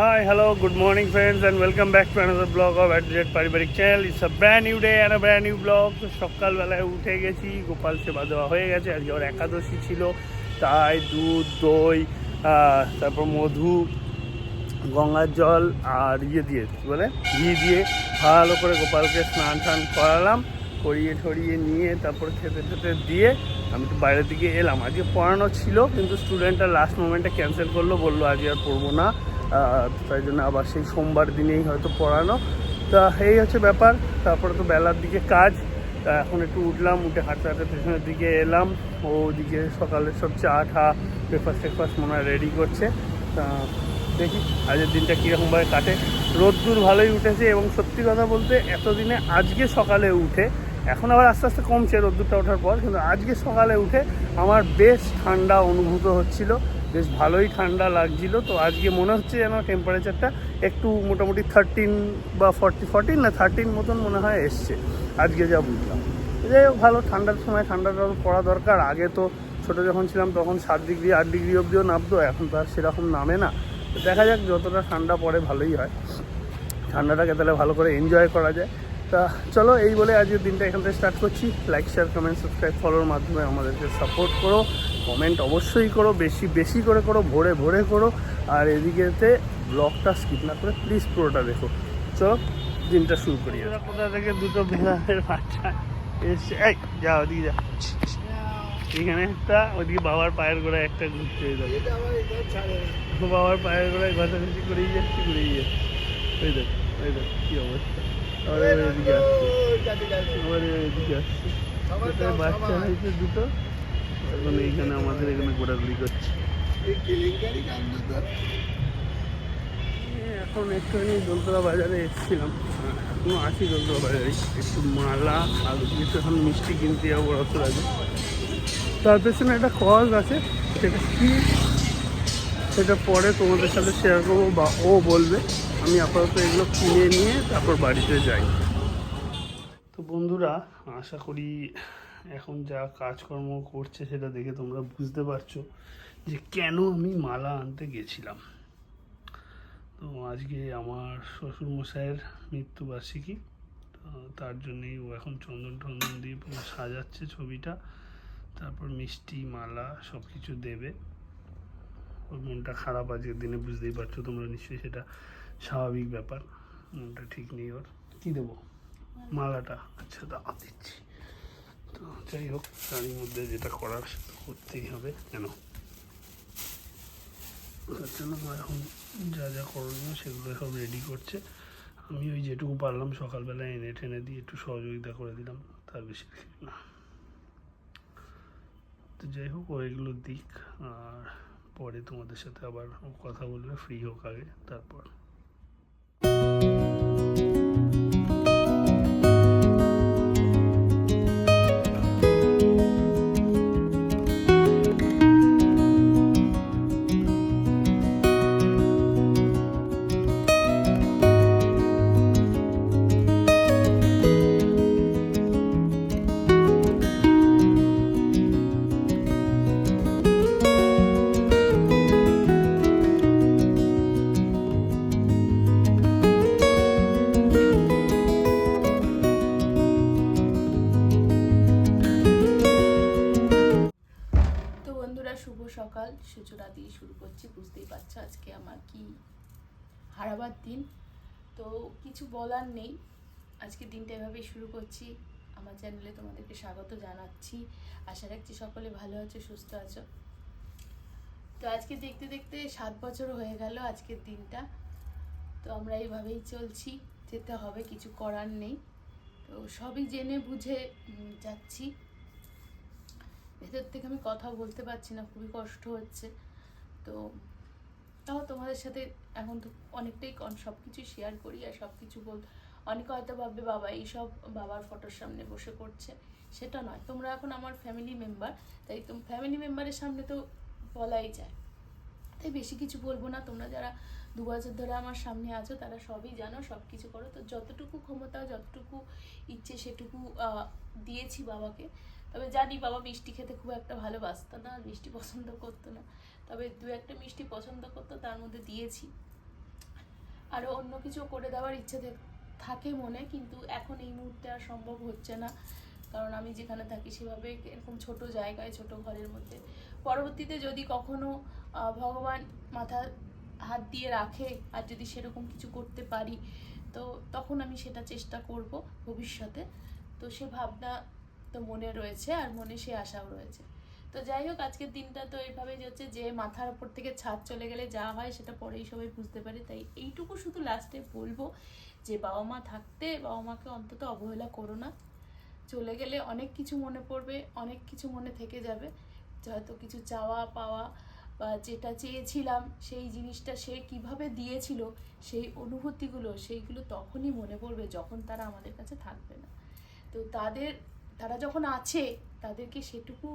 Hi, hello, good morning friends and welcome back to another vlog of Adjet Paribarik channel. It's a brand new day and a brand new vlog. তো সকালবেলায় উঠে গেছি, গোপাল সেবা দেওয়া হয়ে গেছে, আজকে ওর একাদশী ছিল, তাই দুধ দই তারপর মধু গঙ্গার জল আর দিয়ে কী বলে ঘি দিয়ে ভালো করে গোপালকে স্নান টান করালাম, করিয়ে ঠরিয়ে নিয়ে তারপর খেতে দিয়ে আমি তো বাইরের দিকে এলাম। আজকে পড়ানো ছিল কিন্তু স্টুডেন্টরা লাস্ট মোমেন্টে ক্যান্সেল করলো, বললো আজকে আর পড়বো না, তাই জন্য আবার সেই সোমবার দিনেই হয়তো পড়ানো। তা এই হচ্ছে ব্যাপার। তারপরে তো বেলার দিকে কাজ, তা এখন একটু উঠলাম, উঠে হাঁটতে হাঁটতে পেছনের দিকে এলাম। ওদিকে সকালে সব চা ঠা ব্রেকফাস্ট মনে হয় রেডি করছে। তা দেখি আজকের দিনটা কীরকমভাবে কাটে। রোদ্দুর ভালোই উঠেছে এবং সত্যি কথা বলতে এতদিনে আজকে সকালে উঠে, এখন আবার আস্তে আস্তে কমছে রোদ্দুরটা ওঠার পর, কিন্তু আজকে সকালে উঠে আমার বেশ ঠান্ডা অনুভূত হচ্ছিল, বেশ ভালোই ঠান্ডা লাগছিল। তো আজকে মনে হচ্ছে যেন টেম্পারেচারটা একটু মোটামুটি 13 বা 14 না 13 মতন মনে হয় এসছে আজকে যা বুঝলাম। যাই হোক, ভালো, ঠান্ডার সময় ঠান্ডাটা পড়া দরকার। আগে তো ছোটো যখন ছিলাম তখন 7 ডিগ্রি 8 ডিগ্রি অবধিও নামতো, এখন তো আর সেরকম নামে না। তো দেখা যাক, যতটা ঠান্ডা পড়ে ভালোই হয়, ঠান্ডাটাকে তাহলে ভালো করে এনজয় করা যায়। তা চলো, এই বলে আজকের দিনটা এখান থেকে স্টার্ট করছি। লাইক শেয়ার কমেন্ট সাবস্ক্রাইব ফলোর মাধ্যমে আমাদেরকে সাপোর্ট করো, কমেন্ট অবশ্যই করো, বেশি করে করো, ভরে করো। আর এদিকেতে ব্লগটা স্কিপ না করে প্লিজ পুরোটা দেখো। চলো দিনটা শুরু করি। কোথা থেকে দুটো বেড়ালের বাচ্চা এসে, এই যা ওদিকে যা, এখানে একটা, ওদিকে বাবার পায়ের গোড়ায় একটা ঘুরতে যাবে, বাবার পায়ের গোড়ায় ঘষাঘষি করেই যাচ্ছে। ওই দেখ কি অবস্থা। আবার এদিকে আসছে বাচ্চা হয়েছে দুটো, এখন এইখানে আমাদের এখানে ঘোরাঘুরি করছে। এখন একটুখানি দোলতলা বাজারে এসেছিলাম, এখনো আছি দোলতলা বাজারে, একটু মালা আর কিছু এখন মিষ্টি কিনতে যাবো রসরাজে। তার পেছনে একটা কজ আছে, সেটা কি সেটা পরে তোমাদের সাথে শেয়ার করবো বা ও বলবে। আমি আপাতত এগুলো কিনে নিয়ে তারপর বাড়িতে যাই। তো বন্ধুরা, আশা করি এখন যা কাজকর্ম করছে সেটা দেখে তোমরা বুঝতে পারছো যে কেন আমি মালা আনতে গেছিলাম। তো আজকে আমার শ্বশুরমশাইয়ের মৃত্যুবার্ষিকী, তো তার জন্যই ও এখন চন্দন দিয়ে পুরো সাজাচ্ছে ছবিটা, তারপর মিষ্টি মালা সব কিছু দেবে। ওর মনটা খারাপ আজকের দিনে, বুঝতেই পারছো তোমরা নিশ্চয়ই, সেটা স্বাভাবিক ব্যাপার, মনটা ঠিক নেই ওর। কী দেবো? মালাটা, আচ্ছা দাও দিচ্ছি। তো যাই হোক, তারই মধ্যে যেটা করার সেটা করতেই হবে, কেন তার জন্য এখন যা করণীয় সেগুলো সব রেডি করছে। আমি ওই যেটুকু পারলাম সকালবেলা এনে টেনে দিয়ে একটু সহযোগিতা করে দিলাম, তার বেশি না। তো যাই হোক, ও এগুলো দিক, আর পরে তোমাদের সাথে আবার কথা বলবে, ফ্রি হোক আগে, তারপর। শুভ সকাল, সূচনা দিয়ে শুরু করছি। বুঝতেই পারছো আজকে আমার কি হারাবার দিন, তো কিছু বলার নেই। আজকে দিনটা এভাবেই শুরু করছি। আমার চ্যানেলে তোমাদেরকে স্বাগত জানাচ্ছি। আশা রাখছি সকলে ভালো আছো, সুস্থ আছো। তো আজকে দেখতে দেখতে 7 বছর হয়ে গেল আজকের দিনটা। তো আমরা এইভাবেই চলছি, যেতে হবে, কিছু করার নেই। তো সবই জেনে বুঝে যাচ্ছি। ভেতর থেকে আমি কথা বলতে পারছি না, খুবই কষ্ট হচ্ছে। তো তাও তোমাদের সাথে এখন তো অনেকটাই সব কিছু শেয়ার করি আর সব কিছু অনেকে হয়তো ভাববে বাবা এইসব বাবার ফটোর সামনে বসে করছে, সেটা নয়। তোমরা এখন আমার ফ্যামিলি মেম্বার, তাই ফ্যামিলি মেম্বারের সামনে তো বলাই যায়, তাই বেশি কিছু বলবো না। তোমরা যারা 2 বছর ধরে আমার সামনে আছো তারা সবই জানো, সব কিছু করো। তো যতটুকু ক্ষমতা, যতটুকু ইচ্ছে সেটুকু দিয়েছি বাবাকে। তবে জানি বাবা মিষ্টি খেতে খুব একটা ভালোবাসতো না, মিষ্টি পছন্দ করতো না, তবে 2-1টা মিষ্টি পছন্দ করতো, তার মধ্যে দিয়েছি। আরও অন্য কিছু করে দেওয়ার ইচ্ছে থাকে মনে, কিন্তু এখন এই মুহূর্তে আর সম্ভব হচ্ছে না, কারণ আমি যেখানে থাকি সেভাবে এরকম ছোট জায়গায় ছোট ঘরের মধ্যে। পরবর্তীতে যদি কখনো ভগবান মাথার হাত দিয়ে রাখে আর যদি সেরকম কিছু করতে পারি, তো তখন আমি সেটা চেষ্টা করব ভবিষ্যতে। তো সে ভাবনা তো মনে রয়েছে, আর মনে সে আশাও রয়েছে। তো যাই হোক, আজকের দিনটা তো এইভাবেই যাচ্ছে যে মাথার উপর থেকে ছাদ চলে গেলে যা হয় সেটা পরেই সবাই বুঝতে পারে। তাই এইটুকু শুধু লাস্টে বলবো যে বাবা মা থাকতে বাবা মাকে অন্তত অবহেলা করো না। চলে গেলে অনেক কিছু মনে পড়বে, অনেক কিছু মনে থেকে যাবে, হয়তো কিছু চাওয়া পাওয়া বা যেটা চেয়েছিলাম সেই জিনিসটা সে কিভাবে দিয়েছিল, সেই অনুভূতিগুলো সেইগুলো তখনই মনে পড়বে যখন তারা আমাদের কাছে থাকবে না। তো তারা যখন আছে তাদেরকে সেটুকু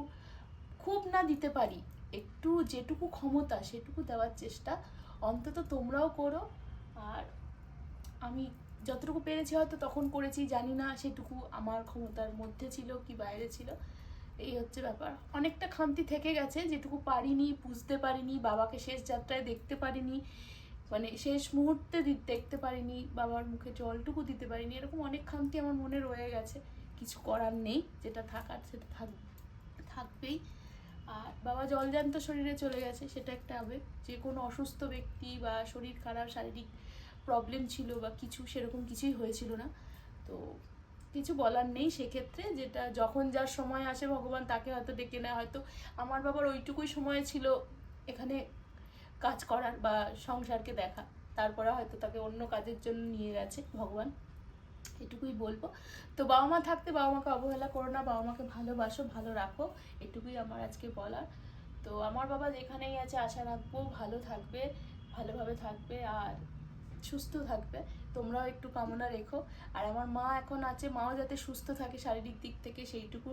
খুব না দিতে পারি, একটু যেটুকু ক্ষমতা সেটুকু দেওয়ার চেষ্টা অন্তত তোমরাও করো। আর আমি যতটুকু পেরেছি হয়তো তখন করেছি, জানি না সেটুকু আমার ক্ষমতার মধ্যে ছিল কি বাইরে ছিল, এই হচ্ছে ব্যাপার। অনেকটা খামতি থেকে গেছে, যেটুকু পারিনি, বুঝতে পারিনি, বাবাকে শেষ যাত্রায় দেখতে পারিনি, মানে শেষ মুহূর্তে দেখতে পারিনি, বাবার মুখে জলটুকু দিতে পারিনি, এরকম অনেক খামতি আমার মনে রয়ে গেছে। কিছু করার নেই, যেটা থাকার সেটা থাকবেই। আর বাবা জলজান্ত শরীরে চলে গেছে, সেটা একটা আবেগ। যে কোনো অসুস্থ ব্যক্তি বা শরীর খারাপ, শারীরিক প্রবলেম ছিল বা কিছু সেরকম কিছুই হয়েছিল না, তো কিছু বলার নেই সেক্ষেত্রে। যেটা যখন যার সময় আসে ভগবান তাকে হয়তো ডেকে নেয়। হয়তো আমার বাবার ওইটুকুই সময় ছিল এখানে কাজ করার বা সংসারকে দেখা, তারপরে হয়তো তাকে অন্য কাজের জন্য নিয়ে গেছে ভগবান, এটুকুই বলবো। তো বাবা মা থাকতে বাবা মাকে অবহেলা করো না, বাবা মাকে ভালোবাসো, ভালো রাখো, এটুকুই আমার আজকে বলার। তো আমার বাবা যেখানেই আছে আশা রাখবো ভালো থাকবে, ভালোভাবে থাকবে আর সুস্থ থাকবে। তোমরাও একটু কামনা রেখো। আর আমার মা এখন আছে, মাও যাতে সুস্থ থাকে শারীরিক দিক থেকে, সেইটুকু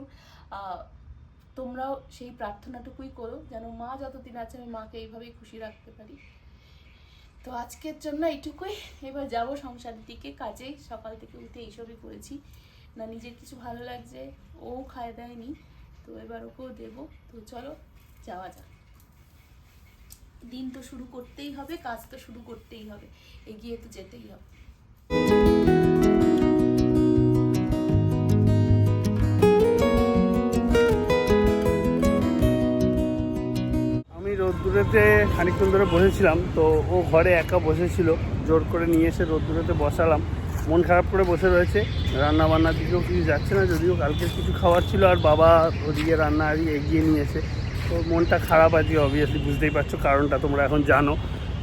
তোমরাও সেই প্রার্থনাটুকুই করো, যেন মা যতদিন আছে আমি মাকে এইভাবেই খুশি রাখতে পারি। তো আজকের জন্য এইটুকুই। এবার যাব সংসারের দিকে, কাজে সকাল থেকে উঠে এইসবই করেছি, না নিজের কিছু ভালো লাগছে, ও খায় দেয়নি, তো এবার ওকেও দেবো। তো চলো যাওয়া যাক, দিন তো শুরু করতেই হবে, কাজ তো শুরু করতেই হবে, এগিয়ে তো যেতেই হবে। আমি রোদ্দুরেতে খানিকক্ষণ ধরে বসেছিলাম, তো ও ঘরে একা বসেছিল, জোর করে নিয়ে এসে রোদ্দুরেতে বসালাম। মন খারাপ করে বসে রয়েছে, রান্না বান্নার দিকেও কিছু যাচ্ছে না, যদিও কালকের কিছু খাওয়ার ছিল আর বাবা ওদিকে রান্না আরই এগিয়ে নিয়েছে। তো মনটা খারাপ আছে, অবভিয়াসলি বুঝতেই পারছো কারণটা তোমরা এখন জানো।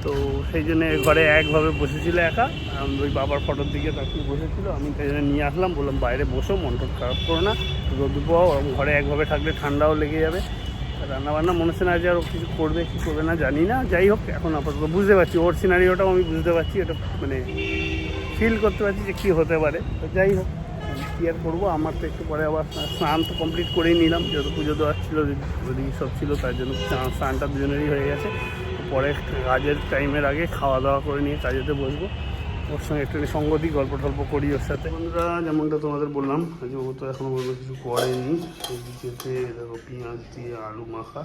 তো সেই জন্য ঘরে একভাবে বসেছিল একা, ওই বাবার ফটোর দিকে তাকিয়ে বসেছিল। আমি সেই জন্য নিয়ে আসলাম, বললাম বাইরে বসো, মনটা খারাপ করো না, রোদ্দুর পাও, ঘরে একভাবে থাকলে ঠান্ডাও লেগে যাবে। রান্নাবান্না মনে হচ্ছে না যে আরও কিছু করবে কি করবে না জানি না, যাই হোক এখন আপাতত বুঝতে পারছি ওর সিনারিওটাও আমি বুঝতে পারছি, এটা মানে ফিল করতে পারছি যে কী হতে পারে। তো যাই হোক, কী আর করবো, আমার তো একটু পরে আবার স্নান তো কমপ্লিট করেই নিলাম, যেহেতু পুজো দেওয়ার ছিল, যদি সব ছিল তার জন্য স্নানটা দুজনেরই হয়ে গেছে। তো পরে কাজের টাইমের আগে খাওয়া দাওয়া করে নিয়ে কাজেতে বসবো, ওর সঙ্গে একটু সঙ্গ দিই, গল্প টল্প করি ওর সাথে। বন্ধুরা যেমনটা তোমাদের বললাম, আজ ও তো এখনও পর্যন্ত কিছু করেনি। এদিকেতে দেখো পেঁয়াজ দিয়ে আলু মাখা,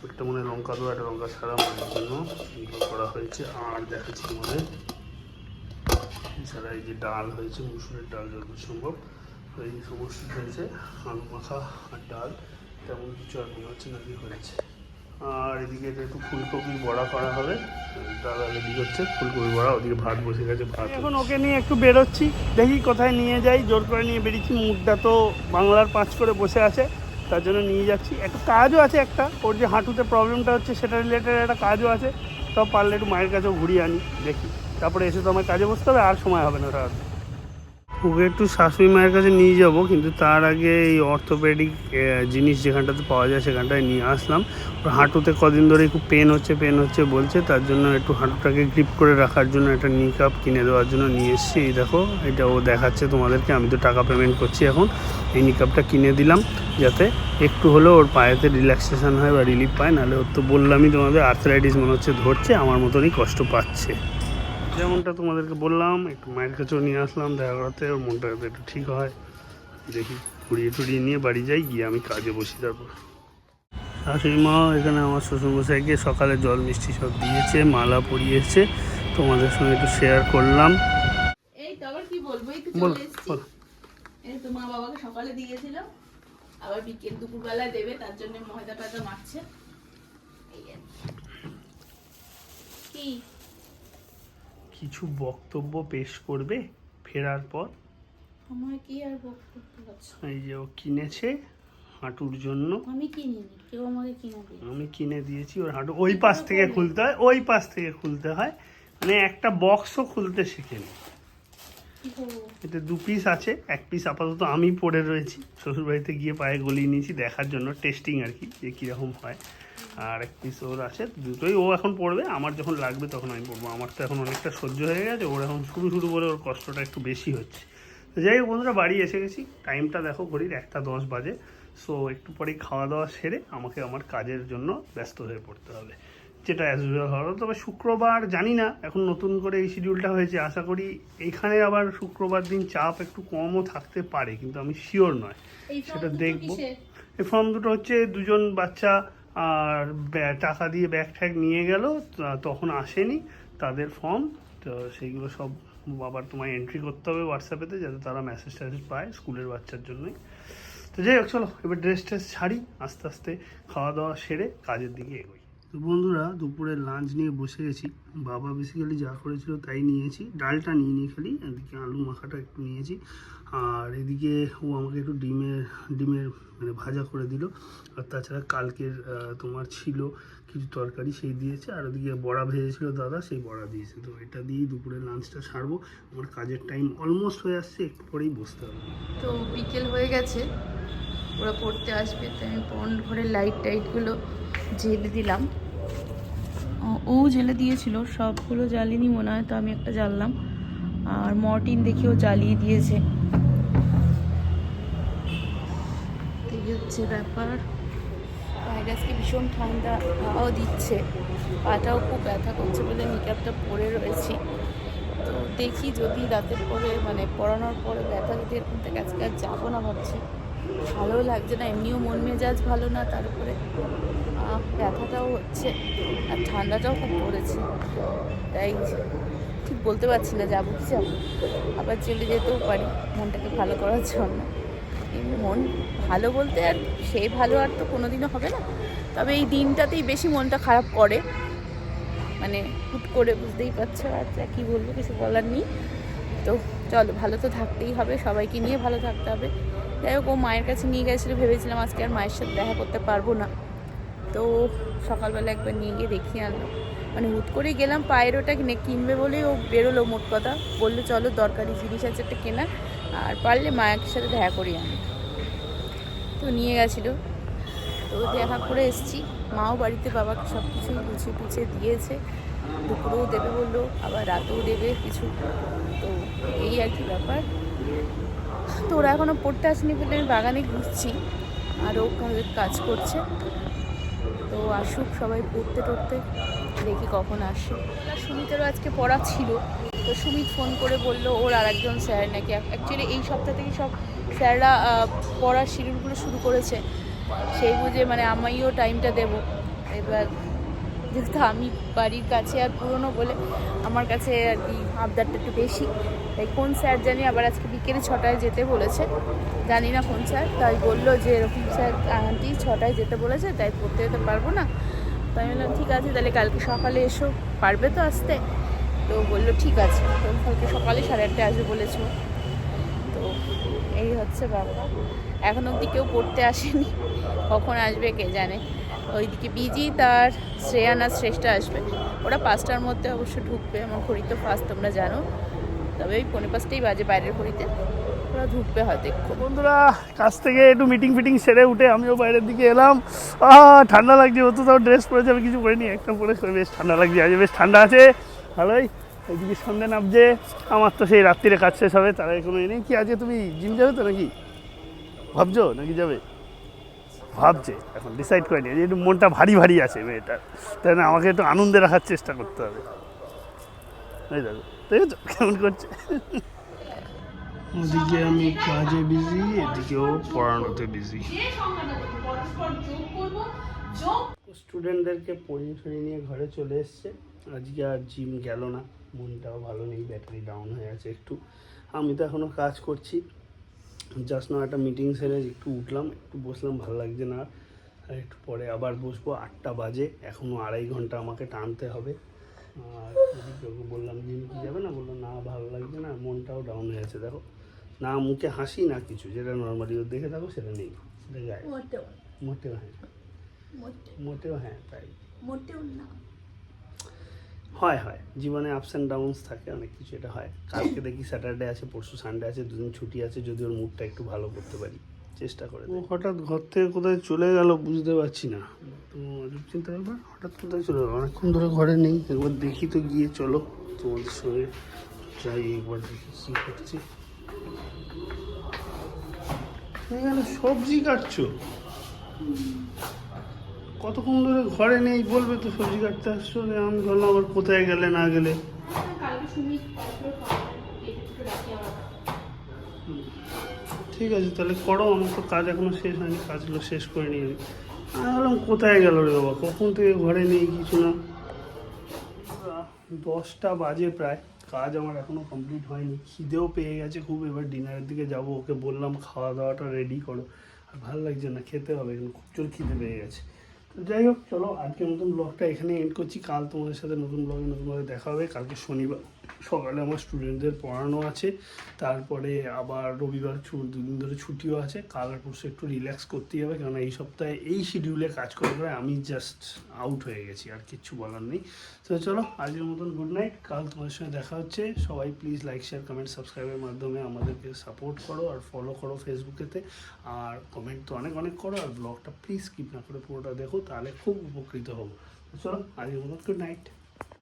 একটা মনে লঙ্কা দেওয়া, একটা লঙ্কা ছাড়া মাছের জন্য এগুলো করা হয়েছে। আর দেখাচ্ছি তোমাদের এছাড়া এই যে ডাল হয়েছে, মুসুরের ডাল যতদূর সম্ভব, এই সমস্ত হয়েছে, আলু মাখা আর ডাল, তেমন কিছু আর মনে হচ্ছে নাকি হয়েছে। আর এদিকে একটু ফুলকপির বড়া করা হবে, দাদা রেডি হচ্ছে ফুলকপির বড়া, ওদিকে ভাত বসে গেছে, ভাত। এখন ওকে নিয়ে একটু বেরোচ্ছি, দেখি কোথায় নিয়ে যাই, জোর করে নিয়ে বেরিয়েছি। মুখটা তো বাংলার 5 করে বসে আছে, তার জন্য নিয়ে যাচ্ছি। একটু কাজও আছে, একটা ওর যে হাঁটুতে প্রবলেমটা হচ্ছে সেটা রিলেটেড একটা কাজও আছে, সব পারলে একটু মায়ের কাছেও ঘুরিয়ে আনি, দেখি তারপরে এসে তো আমার কাজে বসতে হবে, আর সময় হবে না ওটা। ওকে একটু শাশুড়ি মায়ের কাছে নিয়ে যাব, কিন্তু তার আগে এই অর্থোপেডিক জিনিস যেখানটাতে পাওয়া যায় সেখানটায় নিয়ে আসলাম। ওর হাঁটুতে কদিন ধরে খুব পেন হচ্ছে বলছে, তার জন্য একটু হাঁটুটাকে গ্রিপ করে রাখার জন্য একটা নি কাপ কিনে দেওয়ার জন্য নিয়ে এসেছি। এই দেখো, এটা ও দেখাচ্ছে তোমাদেরকে, আমি তো টাকা পেমেন্ট করছি এখন। এই নি কাপটা কিনে দিলাম যাতে একটু হলেও ওর পায়েতে রিল্যাক্সেশন হয় বা রিলিফ পায়, নাহলে ওর তো বললামই তোমাদের আর্থ্রাইটিস মনে হচ্ছে ধরছে, আমার মতনই কষ্ট পাচ্ছে। যেমনটা তোমাদেরকে বললাম, একটু মায়ের কাছেও নিয়ে আসলাম দেখা করাতে, ওর মনটা যাতে একটু ঠিক হয়। দেখি ঘুরিয়ে নিয়ে বাড়ি যাই, গিয়ে আমি কাজে বসি। তারপর শাশুড়ি মা এখানে আমার শ্বশুরমশাইকে সকালে জল মিষ্টি সব দিয়েছে, মালা পরিয়েছে, তোমাদের সঙ্গে একটু শেয়ার করলাম। এই তো আবার কি বলবো, এই তো বলো, চলে এসেছি। বলো। এই তো মা বাবাকে সকালে দিয়েছিল, আবার বিকেল দুপুরবেলায় দেবে, তার জন্য ময়দা টয়দা মাখছে। এই আর কি। কিছু বক্তব্য পেশ করবে ফেরার পর? আমার কি আর বক্তব্য আছে? এই যে ও কিনেছে হাঁটুর জন্য। আমি কিনিনি, কেউ আমাকে কিনে দিয়ে। আমি কিনে দিয়েছি ওর হাঁটু। ওই পাশ থেকে খুলতে হয়, ওই পাশ থেকে খুলতে হয়, মানে একটা বক্সও খুলতে শেখেনি। কি করবো? এতে 2 পিস আছে, 1 পিস আপাতত আমি পরে রয়েছি, শ্বশুরবাড়িতে গিয়ে পায়ে গলিয়ে নিয়েছি দেখার জন্য, টেস্টিং আর কি, যে কীরকম হয়। আর 1 পিস ওর আছে, দুটোই ও এখন পড়বে, আমার যখন লাগবে তখন আমি পড়বো। আমার তো এখন অনেকটা সহ্য হয়ে গেছে, ওর এখন শুরু শুরু করে ওর কষ্টটা একটু বেশি হচ্ছে। তো যাই হোক বন্ধুরা, বাড়ি এসে গেছি, টাইমটা দেখো ঘড়ির 1:10 বাজে। সো একটু পরেই খাওয়া দাওয়া সেরে আমাকে আমার কাজের জন্য ব্যস্ত হয়ে পড়তে হবে, যেটা অ্যাজ ইউজুয়াল হলো। তবে শুক্রবার জানি না, এখন নতুন করে এই শিডিউলটা হয়েছে, আশা করি এইখানে আবার শুক্রবার দিন চাপ একটু কমও থাকতে পারে, কিন্তু আমি শিওর নয়, সেটা দেখবো। এই ফর্ম দুটো হচ্ছে 2জন বাচ্চা আর টাকা দিয়ে ব্যাগ ট্যাগ নিয়ে গেল, তখন আসেনি তাদের ফর্ম। তো সেইগুলো সব আবার তোমায় এন্ট্রি করতে হবে হোয়াটসঅ্যাপেতে, যাতে তারা মেসেজ ট্যাসেজ পায়, স্কুলের বাচ্চার জন্যই। তো যাই হোক, চলো এবার ড্রেস ট্রেস ছাড়ি, আস্তে আস্তে খাওয়া দাওয়া সেরে কাজের দিকে এগোই। তো বন্ধুরা, দুপুরে লাঞ্চ নিয়ে বসে গেছি। বাবা বেসিক্যালি যা করেছিল তাই নিয়েছি, ডালটা নিয়ে নিই খালি, এদিকে আলু মাখাটা একটু নিয়েছি, আর এদিকে ও আমাকে একটু ডিমের মানে ভাজা করে দিল। আর তাছাড়া কালকের তোমার ছিল কিছু তরকারি, সেই দিয়েছে, আর ওদিকে বড়া ভেজেছিল দাদা, সেই বড়া দিয়েছে। তো এটা দিয়েই দুপুরে লাঞ্চটা সারবো। আমার কাজের টাইম অলমোস্ট হয়ে আসছে, একটু পরেই বসতে হবে। তো বিকেল হয়ে গেছে, ওরা পড়তে আসবে, তাই আমি পন্ড ঘরের লাইট টাইটগুলো জ্বেলে দিলাম। ও জ্বেলে দিয়েছিল, সবগুলো জ্বালিনি মনে হয়, তো আমি একটা জ্বাললাম। আর মর্টিন দেখেও জ্বালিয়ে দিয়েছে। এই হচ্ছে ব্যাপার। বাইরে আজকে ভীষণ ঠান্ডা হাওয়াও দিচ্ছে, পাটাও খুব ব্যথা করছে বলে নিকাবটা পরে রয়েছি। তো দেখি যদি রাতের পরে মানে পড়ানোর পরে ব্যথা যদি এরকম থেকে আজকে আর যাবো না ভাবছি। ভালোও লাগছে না, এমনিও মন মেজাজ ভালো না, তারপরে ব্যথাটাও হচ্ছে আর ঠান্ডাটাও খুব পড়েছে, তাই ঠিক বলতে পারছি না যাবো কি যাবো। আবার চলে যেতেও পারি মনটাকে ভালো করার জন্য। এমনি মন ভালো বলতে আর সেই ভালো আর তো কোনোদিনও হবে না, তবে এই দিনটাতেই বেশি মনটা খারাপ করে, মানে হুট করে, বুঝতেই পারছো। আচ্ছা কী বলবো, কিছু বলার নেই। তো চলো, ভালো তো থাকতেই হবে, সবাইকে নিয়ে ভালো থাকতে হবে। যাই হোক, ও মায়ের কাছে নিয়ে গেছিলো, ভেবেছিলাম আজকে আর মায়ের সাথে দেখা করতে পারবো না, তো সকালবেলা একবার নিয়ে গিয়ে দেখিয়ে আনলো। মানে হুট করে গেলাম, পায়ের ওটা কিনবে বলেই ও বেরোলো, মোট কথা বললো চলো দরকারি জিনিস আছে একটা কেনা, আর পারলে মায়ের সাথে দেখা করিয়ে আনো। তো নিয়ে গেছিলো, তো দেখা করে এসেছি। মাও বাড়িতে বাবাকে সব কিছুই গুছিয়ে টুছিয়ে দিয়েছে, দুপুরেও দেবে বললো, আবার রাতেও দেবে কিছু। তো এই আর কি ব্যাপার। তো ওরা এখনও পড়তে আসেনি বলে আমি বাগানে ঘুরছি, আরও কাজ করছে। তো আসুক সবাই পড়তে টড়তে, দেখি কখন আসে। সুমিতেরও আজকে পড়া ছিল, তো সুমিত ফোন করে বললো ওর আর একজন স্যার নাকি, অ্যাকচুয়ালি এই সপ্তাহ থেকে সব স্যাররা পড়ার শিডিউলগুলো শুরু করেছে, সেই বুঝে মানে আমিও টাইমটা দেবো। এবার যেহেতু আমি বাড়ির কাছে আর পুরনো বলে আমার কাছে আর কি আবদারটা একটু বেশি, তাই কোন স্যার জানি আবার আজকে বিকেলে 6টায় যেতে বলেছে, জানি না কোন স্যার। তাই বললো যে এরকম স্যার আন্টি 6টায় যেতে বলেছে, তাই পড়তে যেতে পারবো না। তাই বললাম ঠিক আছে, তাহলে কালকে সকালে এসো, পারবে তো আসতে? তো বললো ঠিক আছে, তো কালকে সকালে 8:30টায় আসবে বলেছো। তো এই হচ্ছে ব্যাপার, এখন অবধি কেউ পড়তে আসেনি, কখন আসবে কে জানে। ওইদিকে বিজি তার শ্রেয়ান আর শ্রেষ্ঠা আসবে, ওরা 5টার মধ্যে অবশ্য ঢুকবে, আমার ঘড়ি তো ফার্স্ট তোমরা জানো, তবে ওই 4:45টাই বাজে বাইরের ঘড়িতে, ওরা ঢুকবে হয়তো একটু। বন্ধুরা, কাছ থেকে একটু মিটিং ফিটিং সেরে উঠে আমিও বাইরের দিকে এলাম। ঠান্ডা লাগছে, ও তো তাও ড্রেস পরেছে, আমি কিছু পরিনি, একটা পরে বেশ ঠান্ডা লাগছে, আজ বেশ ঠান্ডা আছে ভালোই। এইদিকে সন্ধ্যে নামছে, আমার তো সেই রাত্রিরে কাজ শেষ হবে, তার কোনো নেই। কি আজকে তুমি জিম যাবে তো নাকি, ভাবছো নাকি যাবে? ভাবছে, এখন ডিসাইড করেনি, যে একটু মনটা ভারী ভারী আছে মেয়েটার, তাই না, আমাকে একটু আনন্দে রাখার চেষ্টা করতে হবে। এই দেখো দেখেছো কেমন করছে। ওদিকে আমি কাজে বিজি, এদিকেও পড়ানোতে বিজি। স্টুডেন্টদেরকে পড়িয়ে টড়িয়ে নিয়ে ঘরে চলে এসছে, আজকে আর জিম গেল না, মনটাও ভালো নেই, ব্যাটারি ডাউন হয়ে আছে একটু। আমি তো এখনও কাজ করছি, জাস্ট না একটা মিটিং সেরে একটু উঠলাম, একটু বসলাম, ভালো লাগছে না। আর একটু পরে আবার বসবো, 8টা বাজে, এখনও 2.5 ঘন্টা আমাকে টানতে হবে। আর ওকে বললাম জিম কি যাবে না, বললো না ভালো লাগছে না, মনটাও ডাউন হয়ে আছে। দেখো না মুখে হাসি না কিছু, যেটা নর্মালি ওর দেখে থাকো সেটা নেই, সেটা গায়ে মোটেও হ্যাঁ, মোটেও হ্যাঁ তাই হয় জীবনে আপস অ্যান্ড ডাউনস থাকে, অনেক কিছু, এটা হয়। কালকে দেখি স্যাটারডে আছে, পরশু সানডে আছে, দুদিন ছুটি আছে, যদি ওর মুডটা একটু ভালো করতে পারি, চেষ্টা করে। ও হঠাৎ ঘর থেকে কোথায় চলে গেল বুঝতে পারছি না, তো চিন্তা ব্যাপার, হঠাৎ কোথায় চলে গেল, অনেকক্ষণ ধরে ঘরে নেই। একবার দেখি তো গিয়ে, চলো তোমাদের সঙ্গে যাই, একবার দেখি কী করছি। এখানে সবজি কাটছো, কতক্ষণ ধরে ঘরে নেই, বলবে তো সবজি কাটতে আসছো। আমি বললাম আবার কোথায় গেলে না গেলে। ঠিক আছে তাহলে করো, আমার তো কাজ এখনো শেষ হয়নি, কাজগুলো শেষ করে নিয়ে আমি বললাম কোথায় গেল রে বাবা, কখন থেকে ঘরে নেই কিছু না। 10টা বাজে প্রায়, কাজ আমার এখনও কমপ্লিট হয়নি, খিদেও পেয়ে গেছে খুব। এবার ডিনারের দিকে যাব, ওকে বললাম খাওয়া দাওয়াটা রেডি করো, আর ভালো লাগছে না, খেতে হবে, এখন খুব জোর খিদে পেয়ে গেছে। তো যাই হোক চলো, আজকে নতুন ব্লগটা এখানে এন্ড করছি। কাল তোমাদের সাথে নতুন ব্লগে নতুনভাবে দেখা হবে। কালকে শনিবার সকালে আমার স্টুডেন্টদের পড়ানো আছে, তারপরে আবার রবিবার 2 দিন ধরে ছুটিও আছে। কাল আর পরশু একটু রিল্যাক্স করতেই হবে, কারণ এই সপ্তাহে এই শিডিউলে কাজ করে করে আমি জাস্ট আউট হয়ে গেছি, আর কিচ্ছু বলার নেই। তো চলো আজকের মতন গুড নাইট, কাল তোমাদের সঙ্গে দেখা হচ্ছে। সবাই প্লিজ লাইক শেয়ার কমেন্ট সাবস্ক্রাইবের মাধ্যমে আমাদেরকে সাপোর্ট করো, আর ফলো করো ফেসবুকেতে, আর কমেন্ট তো অনেক অনেক করো, আর ব্লগটা প্লিজ স্কিপ না করে পুরোটা দেখো, তাহলে খুব উপকৃত হবো। চলো আজকের মতন গুড নাইট।